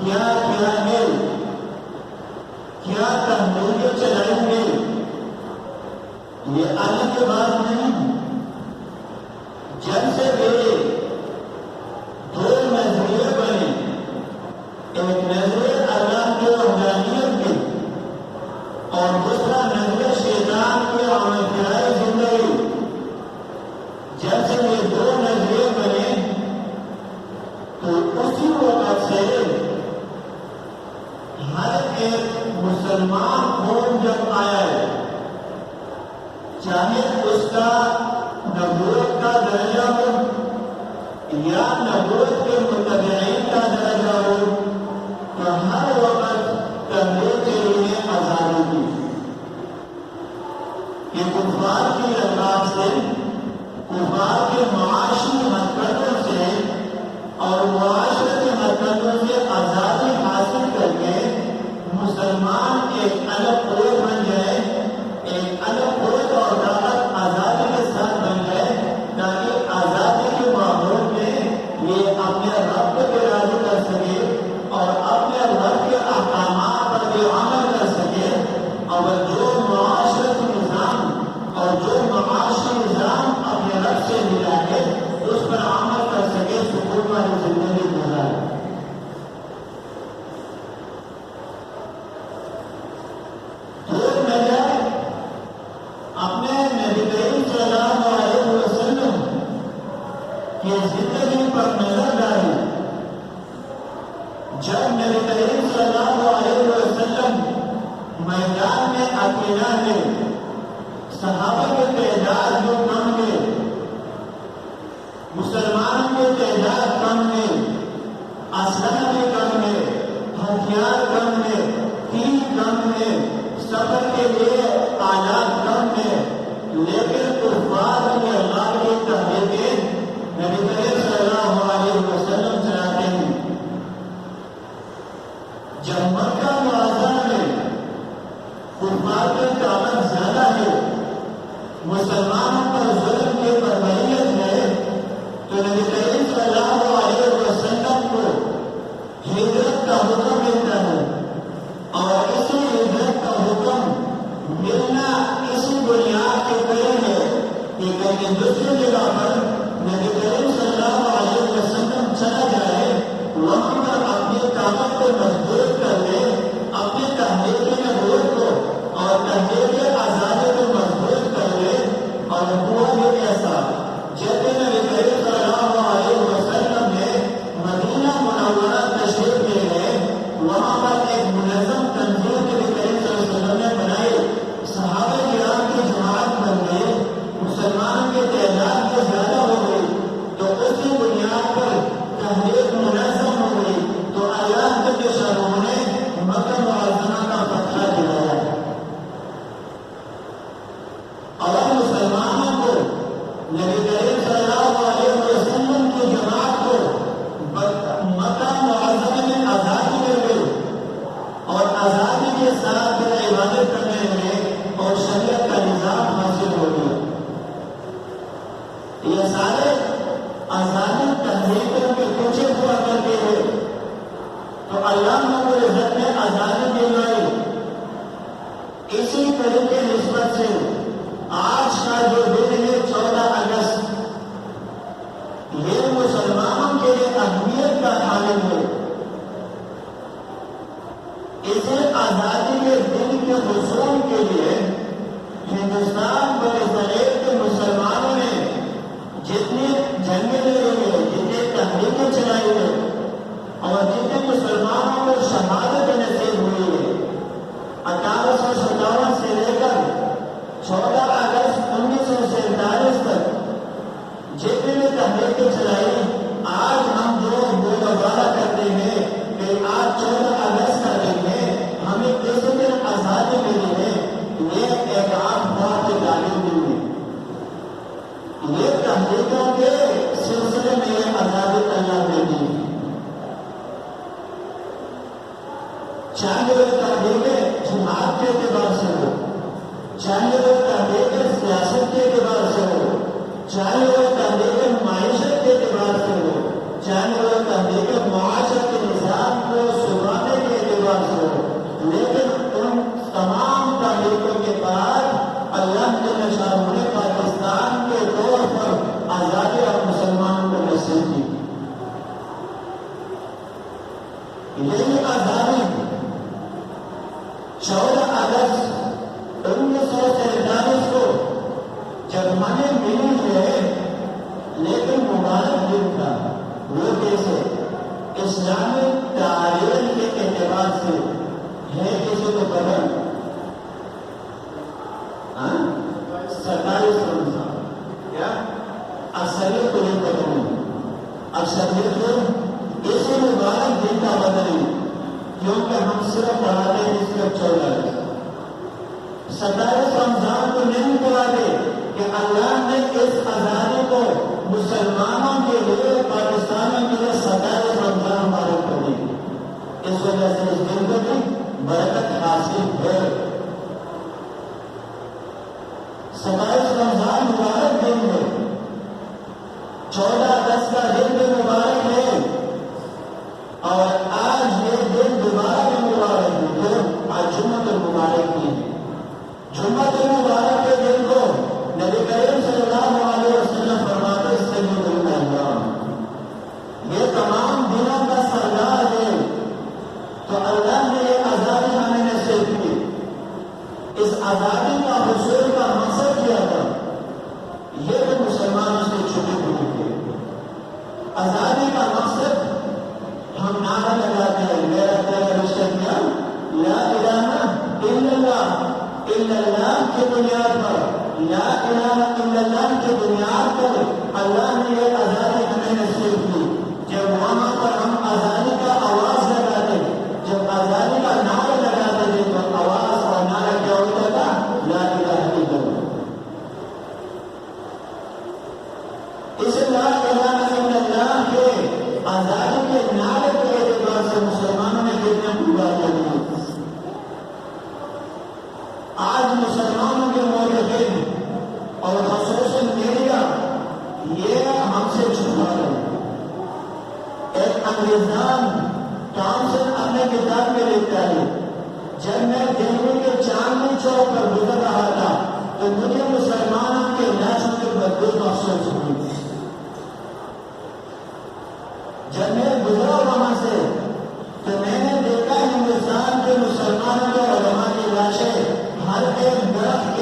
کیا کیا ہے، کیا تحریکیں چلائیں گے، یہ آنے کے بعد نہیں، جب سے میرے دو نظریے بنے، ایک نظریہ اللہ کے وحدانیت کے اور دوسرا نظریہ شیطان کے عملۂ زندگی، جب سے یہ دو نظریے بنے تو اسی وقت سے ہر ایک مسلمان قوم جب آیا ہے، چاہے اس کا نبوت کا درجہ ہو یا نبوت کے متبعین کا درجہ ہو، تو ہر وقت تبلیغ کے لیے آزادی دی کہ کفار کی رکاب سے، کفار کے معاشی حرکتوں سے اور معاشرتی حرکتوں سے آزادی حاصل کر کے مسلمان ایک الگ قوت بن جائے، ایک الگ قوت اور طاقت آزادی کے ساتھ بن جائے، تاکہ آزادی کے ماحول میں یہ اپنے رب کو راضی کر سکے اور اپنے رب کے احکامات پر بھی عمل کر سکے، اور جو معاشرتی نظام اور جو معاشی نظام اپنے رب سے ملا ہے اس پر عمل کر سکے، سکون والی زندگی گزارے۔ اپنے نبی کریم صلی اللہ علیہ وسلم کی زندگی پر نظر ڈالی۔ جب نبی کریم صلی اللہ علیہ وسلم میدان میں اکیلا ہے، صحابہ کی تعداد جو کم ہے، مسلمانوں کی تعداد کم ہے، اسلحہ بھی کم ہے، ہتھیار کم ہے، تیر کم ہے، سفر کے لیے آلات کم ہے، لیکن کفار کی اللہ کی تحریکیں نبی کریم صلی اللہ علیہ وسلم چلاتے ہیں۔ جب مکہ معظم میں کفار کی طاقت زیادہ ہے، مسلمانوں پر ظلم کی بربریت ہے، تو نبی کریم صلی اللہ علیہ وسلم کو ہجرت کا حکم ملتا ہے، اور اسی ہجرت کا حکم ملنا اسی بنیاد کے پر ہے کہ کہیں دوسری جگہ پر نبی کریم صلی اللہ علیہ وسلم چلا جائے، وہاں پر اپنی طاقت کو مضبوط کر لے، اپنی تحریک نبوت کو اور تحریک آزادی کو مضبوط کر لے، اور ہوا بھی ایسا جب نبی کریم صلی اللہ علیہ وسلم نے مدینہ منورہ تشریف لے گئے، وہاں پر ایک منظم تنظیم نبی کریم صلی اللہ علیہ وسلم نے بنائی، صحابہ کرام کی جماعت بن گئی، مسلمانوں کی تعداد بھی زیادہ ہو گئی، تو اسی بنیاد پر تحریک منظم ہو گئی، تو اللہ کے شاہوں نے مکہ معظمہ کا فتح دلایا، اور مسلمانوں کو نبی کریم صلی اللہ علیہ وسلم کی جماعت کو مکہ معظمہ میں آزادی مل گئی، اور آزادی کے ساتھ عبادت کرنے میں اور شریعت کا نظام حاصل ہو گیا۔ یہ سارے آزادی تحریکوں کے پیچھے ہوا کرتے ہوئے تو اللہ رب العزت نے آزادی دلائی۔ اسی طریقے نسبت سے آج کا جو دن ہے 14 اگست، یہ مسلمانوں کے لیے اہمیت کا حامل ہے۔ اسے آزادی کے دن کے حصول کے لیے ہندوستان برصغیر کے مسلمانوں نے جتنی جنگیں لڑی ہیں، جتنے تحریکیں چلائی ہیں، اور جتنے مسلمانوں کو شہادت نصیب ہوئی ہے، 1857 سے لے کر 14 اگست 1947 تک جتنے بھی تحریکیں چلائی، آج ہم جو مظاہرہ کرتے ہیں کہ آج 14 اگست کا دن ہے، ہمیں کس دن آزادی ملی ہے، یہ ایک عام بات کی تعلیم دی ہے۔ یہ تحریکوں کے سلسلے میں یہ آزادی اللہ نے دی۔ چاہے وہ تحریکیں جہاد کے اعتبار سے ہو، چاہے وہ تحریکیں سیاست کے اعتبار سے ہو، چاہے وہ تحریکیں معیشت کے اعتبار سے ہو، چاہے وہ تحریکیں معاشرت کے نظام کو وہ کیسے؟ اسلامی تاریخ کے اعتبار سے ہے کسی کو پتا؟ 27 رمضان کیا اکثریت کو نہیں پتا نہیں. اکثریت کو اسی مبارک دن کا بدلی کیونکہ ہم صرف پڑھاتے ہیں اس کے 14 27 رمضان کو نہیں پڑھاتے کہ اللہ نے اس آزادی کو مسلمانوں کے لیے پاکستانیوں کے لیے 27 رمضان مبارک کر دی. اس وجہ سے اس دن کو بھی برکت حاصل ہے. 27 رمضان مبارک دن ہے. 14 اگست کا دن بھی مبارک ہے اور آج یہ دن دوبارہ بھی مبارک ہے. تو آج جمعۃ المبارک کی ہے. جمعۃ المبارک کے دن کو نبی کریم صلی اللہ علیہ وسلم فرماتے ہیں سید الایام. یہ تمام دنوں کا سردار ہے. تو اللہ نے یہ آزادی ہمیں نصیب کی. اس آزادی کا حصول کا مقصد کیا تھا یہ تو مسلمانوں سے چھٹی ہوئی تھی. آزادی کا مقصد ہم نعرہ لگاتے ہیں میرا تیرا رشتہ کیا لا الہ الا اللہ. الا اللہ کی بنیاد پر لا الہ الا اللہ کی بنیاد پر اللہ نے یہ آزادی ہمیں نصیب کی. جب وہاں پر ہم آزادی کا آواز لگاتے جب آزادی کا نعرہ لگاتے تھے تو آواز اور نعرہ کیا ہوتا تھا لا الہ الا اللہ. اس لا الہ الا اللہ کے آزادی کے نعرے کے اعتبار سے مسلمانوں نے کتنے پورا کر دیا. آج مسلمانوں کے مورخین اور خصوصاً میڈیا یہ ہم سے چھپا رہے ہیں. ایک انگریزان ٹامسن اپنے کتاب میں لکھتا ہے جب میں دہلی کے چاندنی چوک پر گزر رہا تھا تو مجھے مسلمانوں کے لاشوں کی بدبو محسوس ہوئی. جب میں گزرا وہاں سے تو میں نے دیکھا ہندوستان کے مسلمانوں کے علماء کی لاشیں ہر ایک درخت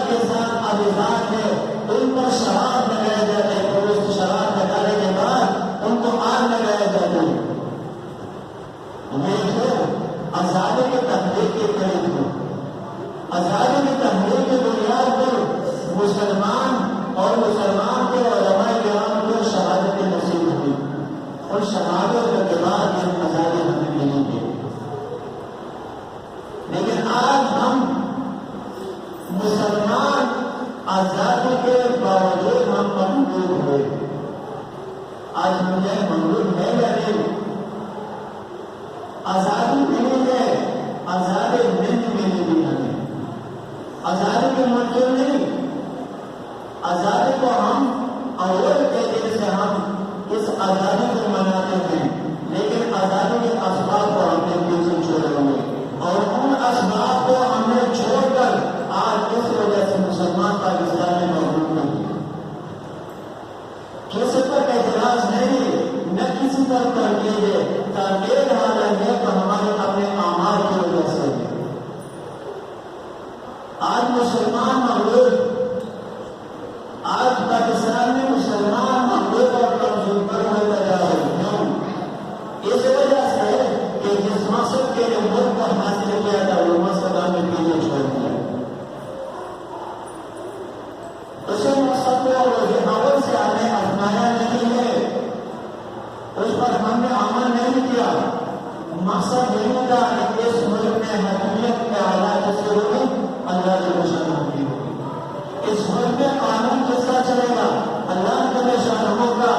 کے ساتھ ابزار ہے. ان پر شراب لگایا جاتا ہے اور اس شراب لگانے کے بعد ان کو آگ لگایا جاتا ہے. یہ جو آزادی کی تحریک کے قریب ہو آزادی کی تحریک کی بنیاد پر مسلمان اور مسلمان کے علماء کرام کو شہادت نصیب ہوئی اور شہادت کے بعد یہ آزادی ہمیں ملی ہے. لیکن آج ہم مسلمان آزادی کے باوجود ہم مملوک ہوئے. آج مجھے مملوک ہے یا نہیں؟ آزادی ملی ہے آزادی ملک ملی بھی ہمیں. آزادی کے منظور نہیں. آزادی کو ہم اول کے دن سے ہم اس آزادی کو مناتے ہیں لیکن آزادی کے اسباب کو ہم نے پیچھے چھوڑے ہوئے اور ان اسباب کو ہم نے چھوڑ کر آج اس وجہ سے مسلمان پاکستان میں موجود نہیں. کسی پر اعتراض نہیں نہ کسی پر تنقید ہے. تنقید حالت ہے تو ہمارے اپنے اعمال کی وجہ سے. آج مسلمان مغلوب آج پاکستان میں مسلمان مغلوب اور کمزور پر ہوتا جا رہے ہیں. کیوں؟ اس وجہ سے کہ جس مقصد کے لیے ملک کو حاصل کیا تھا وہ مقصد ہمیں پیچھے چھوڑ دیا. اسی مقصد کو وہی اول سے ہمیں اپنایا نہیں ہے. اس پر ہم نے عمل نہیں کیا. مقصد یہی تھا کہ اس ملک میں حکومت کے حالات سے ہوگی اللہ کی نشان ہوگی. اس ملک میں قانون کس کا چلے گا اللہ کے نشان ہوگا.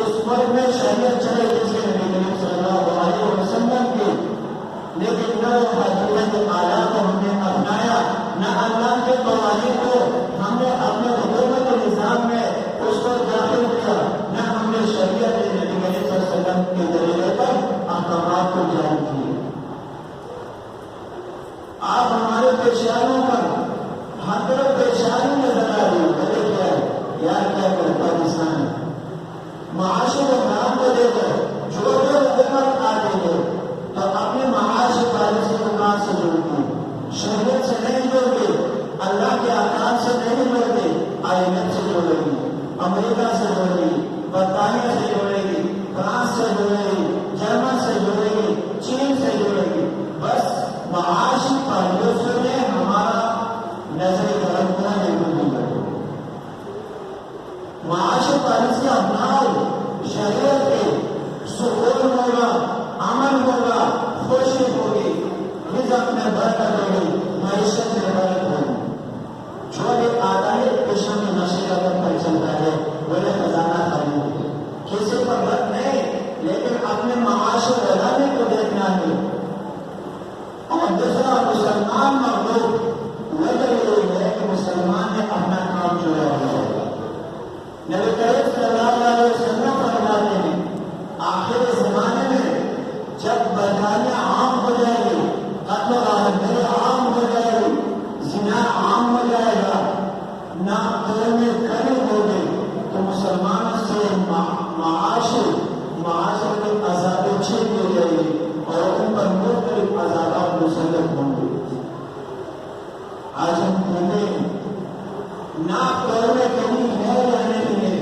اس ملک میں شریعت چلے جس کے نبی کریم صلی اللہ علیہ وسلم کی. لیکن نہ حکومت اعلیٰ کو ہم نے اپنایا نہ اللہ کے قوانین کو ہم نے اپنے حکومت نظام میں اس کو داخل کیا نہ ہم نے شریعت نبی کریم صلی اللہ علیہ وسلم کے ذریعے پر احکامات کو جاری کیے. آپ ہمارے پیشانوں پر ہر طرف پریشانی نظر آ رہی ہے. کیا ہے یار کیا کرے پاکستان معاشی و نام کو دے کر جو حکومت آ گئی ہے تو اپنے معاشی پالیسی کو کہاں سے جوڑتی شریعت سے نہیں جوڑتے اللہ کے احکام سے نہیں جوڑتے. IMF سے جوڑے گی امریکہ سے جوڑے گی برطانیہ سے جڑے گی، فرانس سے جڑے گی، جرمن سے جڑے گی، چین سے جڑے گی، بس معاشی پالیسیوں نے ہمارا نظر قدم کو بالکل نہیں کرے. معاشی پالیسیاں اپناؤ، شریعت کے سکون ہوگا، امن ہوگا، خوشی ہوگی، رزق میں برکت ہوگی، معیشت میں برکت ہوگی. جو بھی آتا ہے پیشہ میں نشے کا پر چلتا ہے بولے خزانہ خالی ہے، کسی پر رد نہیں، لیکن اپنے معاش و غلامی کو دیکھنا ہے. اور دوسرا مسلمان مخلوق وجہ یہ ہے کہ مسلمان نے اپنا کام چھوڑا ہوا ہے. نبی کریم صلی اللہ علیہ وسلم فرماتے ہیں آخر زمانے میں جب بدکاریاں عام ہو جائے گی، قتل و غارت عام ہو جائے گی، زنا عام ہو جائے گا، ناقدر میں کمی ہوگی، تو مسلمانوں سے معاشرے کی آزادی چھین لی جائے گی اور ان پر مختلف عذابات مسلط ہوں گے. آج ہم کہتے ہیں ناقدر میں کمی ہے یا نہیں ہے،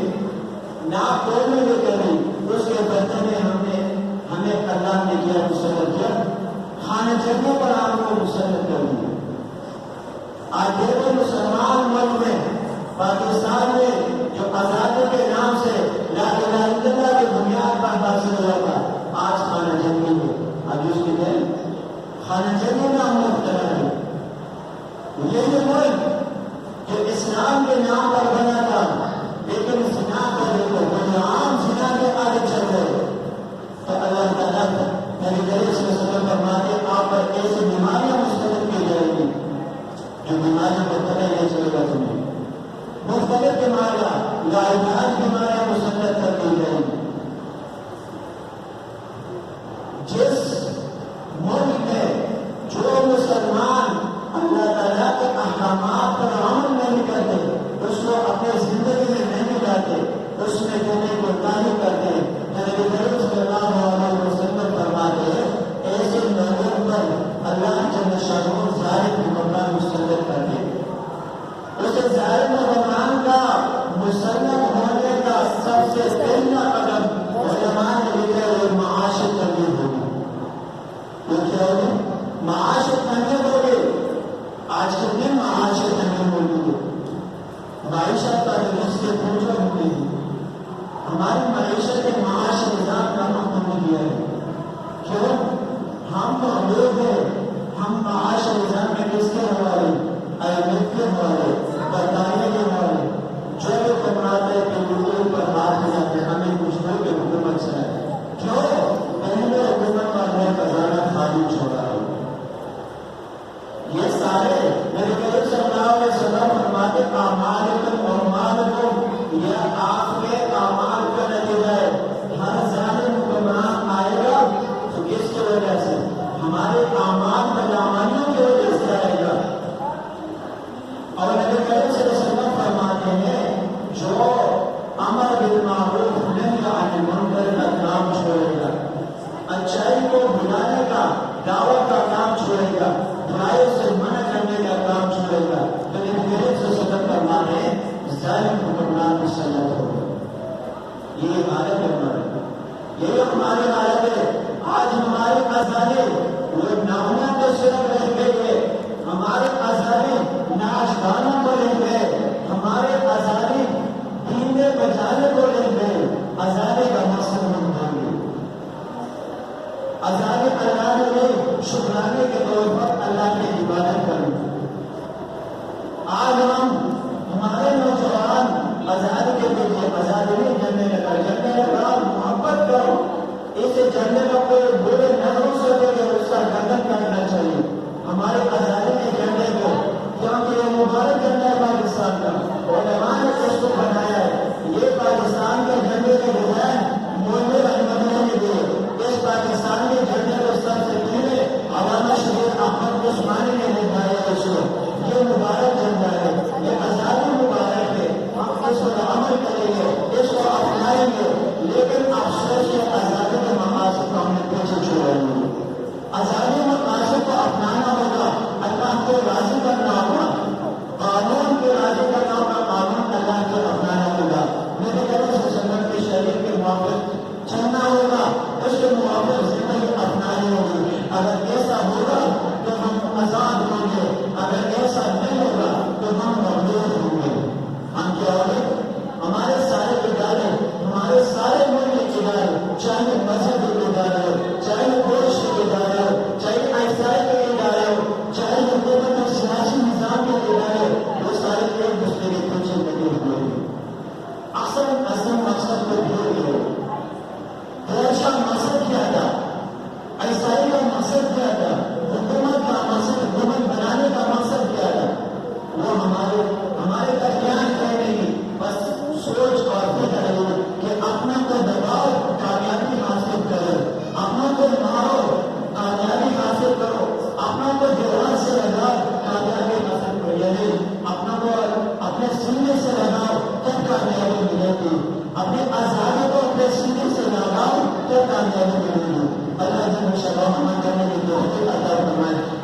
ناقدر میں بھی کمی، اس کے بدلے میں ہمیں اللہ نے کیا مسلط کیا، کھانے چڑھنے پر آپ کو مسلط کر دیا. آج دیکھو مسلمان ملک میں پاکستان میں جو آزادی کے نام سے لا الہ الا اللہ کی بنیاد پر حاصل ہوا تھا، آج خانہ جنگی میں اب اس کی دل خانہ جنگی میں ہم مبتلا ہے. یہ جو ملک جو اسلام کے نام پر بنا تھا، لیکن زنا کو دیکھو وہ عام زنا کے آگے چل رہے، تو اللہ تعالیٰ نبی کریم صلی اللہ علیہ وسلم فرماتے آپ پر ایسی بیماریاں مسترد کی جائیں گی جو بیماریاں کو پتہ نہیں چلے گا تمہیں. مختلف بیماریاں، لاعلاج بیماریاں مسلط کر دی جائیں گی. جس ملک میں جو مسلمان اللہ تعالیٰ کے احکامات پر عمل نہیں کرتے، اس کو اپنی زندگی میں نہیں لاتے، اس میں کہنے کو تعریف کرتے ہیں، نبی کریم صلی اللہ علیہ وسلم فرماتے ہیں ایسے لوگوں پر اللہ جل شانہ ظالم حکمران مسلط کرتے ہیں. اسے ظالم حکمران کا مسلط ہونے کا سب سے پہلا قدم علماء نے لکھا ہے معاشی تنظیم ہوگی. وہ کیا ہوگی؟ معاشی تنظیم ہوگی. آج کتنے معاشی تنظیم ہوگی؟ معیشت کا رزق کے پوچھو ہوگی. ہماری معیشت کے معاش نظام کا ہم نے دیا ہے. کیوں؟ ہم تو لوگ ہیں، ہم معاش نظام میں کس کے حوالے؟ IMF کے حوالے، برطانیہ کے حوالے. جو بھی کماتے ہیں کہ لوگوں پر ہاتھ ملاتے ہیں، ہمیں کچھ لوگ کے حکومت سے ہے. کیوں؟ پہلے حکومت کا اپنا خزانہ خالی چھوڑا ہے. یہ سارے نبی کریم صلی اللہ علیہ وسلم فرماتے اعمالکم اعمالکم، یہ آپ کے اعمال کا نتیجہ ہے. ہر ظالم حکمران آئے گا تو کس کی وجہ سے؟ ہمارے اعمال بدعمالیوں کی وجہ سے آئے گا. اور نبی کریم صلی اللہ علیہ وسلم فرماتے ہیں جو امر بالمعروف نہی عن المنکر کا کام چھوڑے گا، اچھائی کو بلانے کا دعوت کا کام چھوڑے گا، برائی سے منع کرنے کا کام چھوڑے گا، تو نبی کریم صلی اللہ علیہ وسلم فرماتے ہیں ظالم حکمران مسلط ہوگا. یہ حالت ہے ہماری، یہ ہماری حالت ہے. آج ہماری آزادی وہ ناموں کو صرف رہ گئی ہے، ہماری آزادی ناچ گانوں کو لے گئے، ہمارے آزادی پینے بجانے کو لے گئے. آزادی کا مقصد ہم مانگے، آزادی اللہ نے شکرانے کے طور پر اللہ کی عبادت کریں. آج ہمارے نوجوان آزادی کے پیچھے آزادی نہیں جلنے لگا، جلنے لگا محبت کرو. اسے جلنے کا کوئی برے نظروں سے دے کہ اس کا قدر کرنا چاہیے. ہمارے آزادی کے جھنڈے کو، کیونکہ یہ مبارک جھنڈا ہے پاکستان کا، علماء نے اس کو بنایا ہے. یہ پاکستان کے جھنڈے کے ڈیزائن مولوی احمد نے دیے. اس پاکستان کے جھنڈے کو سب سے پہلے علامہ شریف احمد عثمانی نے نبھایا. توفیق عطا فرمائے.